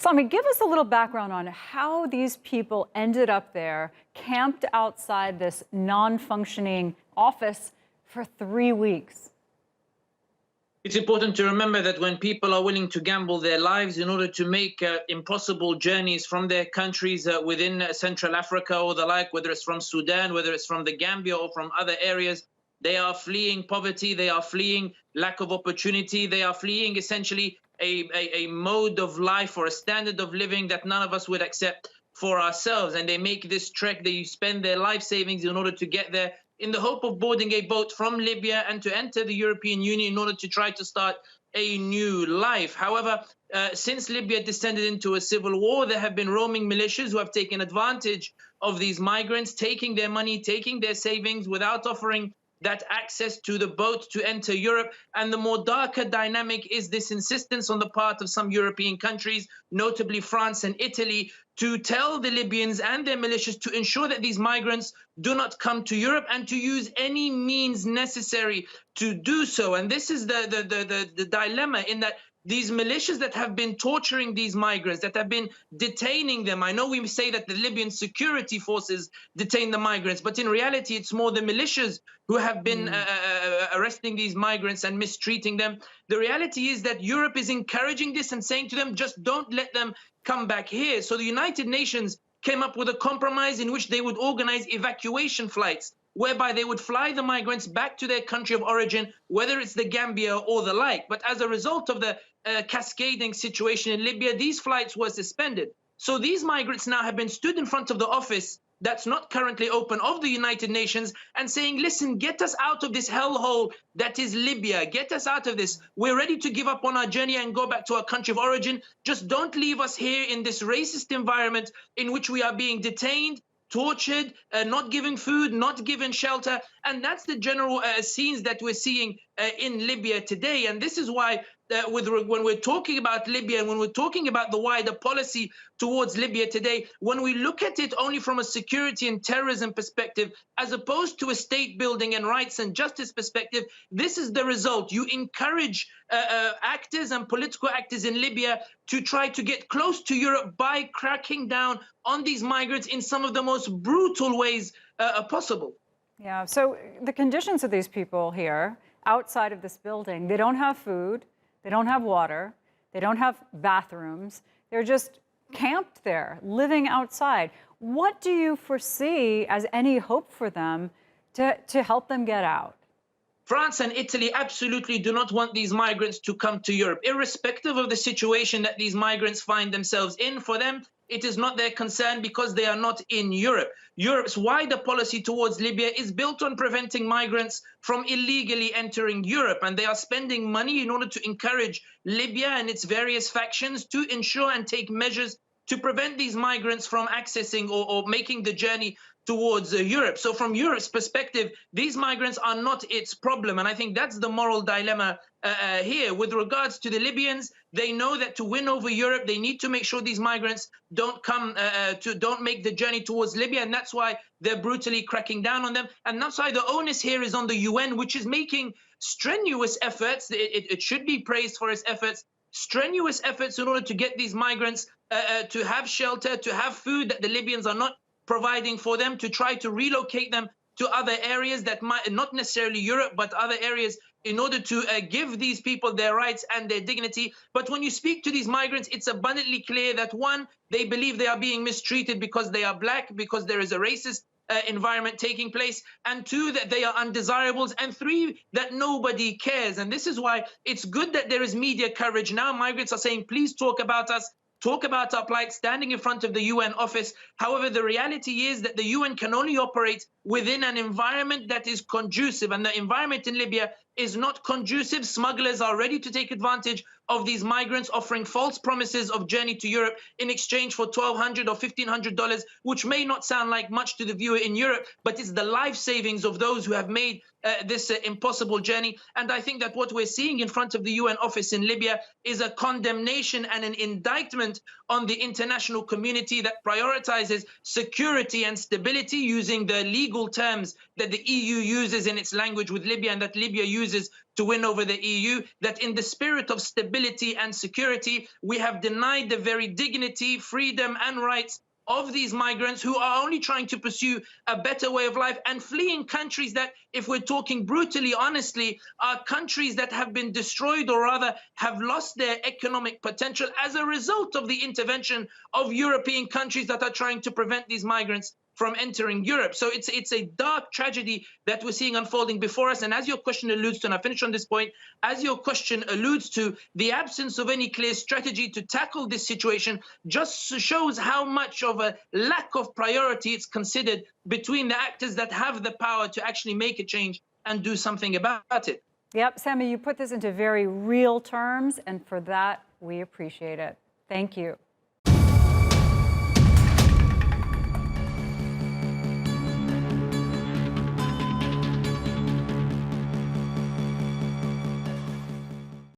Sami, give us a little background on how these people ended up there, camped outside this non-functioning office for 3 weeks. It's important to remember that when people are willing to gamble their lives in order to make impossible journeys from their countries within Central Africa or the like, whether it's from Sudan, whether it's from the Gambia or from other areas, they are fleeing poverty, they are fleeing lack of opportunity, they are fleeing essentially a mode of life or a standard of living that none of us would accept for ourselves. And they make this trek, they spend their life savings in order to get there in the hope of boarding a boat from Libya and to enter the European Union in order to try to start a new life. However, since Libya descended into a civil war, there have been roaming militias who have taken advantage of these migrants, taking their money, taking their savings without offering that access to the boat to enter Europe. And the more darker dynamic is this insistence on the part of some European countries, notably France and Italy, to tell the Libyans and their militias to ensure that these migrants do not come to Europe and to use any means necessary to do so. And this is the dilemma, in that these militias that have been torturing these migrants, that have been detaining them. I know we say that the Libyan security forces detain the migrants, but in reality, it's more the militias who have been arresting these migrants and mistreating them. The reality is that Europe is encouraging this and saying to them, just don't let them come back here. So the United Nations came up with a compromise in which they would organize evacuation flights, whereby they would fly the migrants back to their country of origin, whether it's the Gambia or the like. But as a result of the cascading situation in Libya, these flights were suspended. So these migrants now have been stood in front of the office that's not currently open of the United Nations and saying, listen, get us out of this hellhole that is Libya. Get us out of this. We're ready to give up on our journey and go back to our country of origin. Just don't leave us here in this racist environment in which we are being detained, tortured, not given food, not given shelter. And that's the general scenes that we're seeing in Libya today. And this is why when we're talking about Libya and when we're talking about the wider policy towards Libya today, when we look at it only from a security and terrorism perspective, as opposed to a state building and rights and justice perspective, this is the result. You encourage actors and political actors in Libya to try to get close to Europe by cracking down on these migrants in some of the most brutal ways possible. Yeah, so the conditions of these people here outside of this building, they don't have food, they don't have water, they don't have bathrooms, they're just camped there, living outside. What do you foresee as any hope for them to help them get out? France and Italy absolutely do not want these migrants to come to Europe, irrespective of the situation that these migrants find themselves in. For them, it is not their concern because they are not in Europe. Europe's wider policy towards Libya is built on preventing migrants from illegally entering Europe, and they are spending money in order to encourage Libya and its various factions to ensure and take measures to prevent these migrants from accessing or making the journey towards Europe. So from Europe's perspective, these migrants are not its problem. And I think that's the moral dilemma here. With regards to the Libyans, they know that to win over Europe, they need to make sure these migrants don't don't make the journey towards Libya. And that's why they're brutally cracking down on them. And that's why the onus here is on the UN, which is making strenuous efforts. It should be praised for its efforts, strenuous efforts in order to get these migrants to have shelter, to have food that the Libyans are not providing for them, to try to relocate them to other areas that might not necessarily Europe, but other areas, in order to give these people their rights and their dignity. But when you speak to these migrants, it's abundantly clear that, one, they believe they are being mistreated because they are black, because there is a racist environment taking place, and two, that they are undesirables, and three, that nobody cares. And this is why it's good that there is media coverage now. Migrants are saying, please talk about us, talk about our plight, standing in front of the UN office. However, the reality is that the UN can only operate within an environment that is conducive, and the environment in Libya is not conducive. Smugglers are ready to take advantage of these migrants, offering false promises of journey to Europe in exchange for $1,200 or $1,500, which may not sound like much to the viewer in Europe, but it's the life savings of those who have made this impossible journey. And I think that what we're seeing in front of the UN office in Libya is a condemnation and an indictment on the international community that prioritizes security and stability using the legal terms that the EU uses in its language with Libya and that Libya uses chooses to win over the EU, that in the spirit of stability and security, we have denied the very dignity, freedom, and rights of these migrants who are only trying to pursue a better way of life and fleeing countries that, if we're talking brutally, honestly, are countries that have been destroyed or rather have lost their economic potential as a result of the intervention of European countries that are trying to prevent these migrants from entering Europe. So it's a dark tragedy that we're seeing unfolding before us. And as your question alludes to, and I finish on this point, as your question alludes to, the absence of any clear strategy to tackle this situation just shows how much of a lack of priority it's considered between the actors that have the power to actually make a change and do something about it. Yep, Sami, you put this into very real terms, and for that, we appreciate it. Thank you.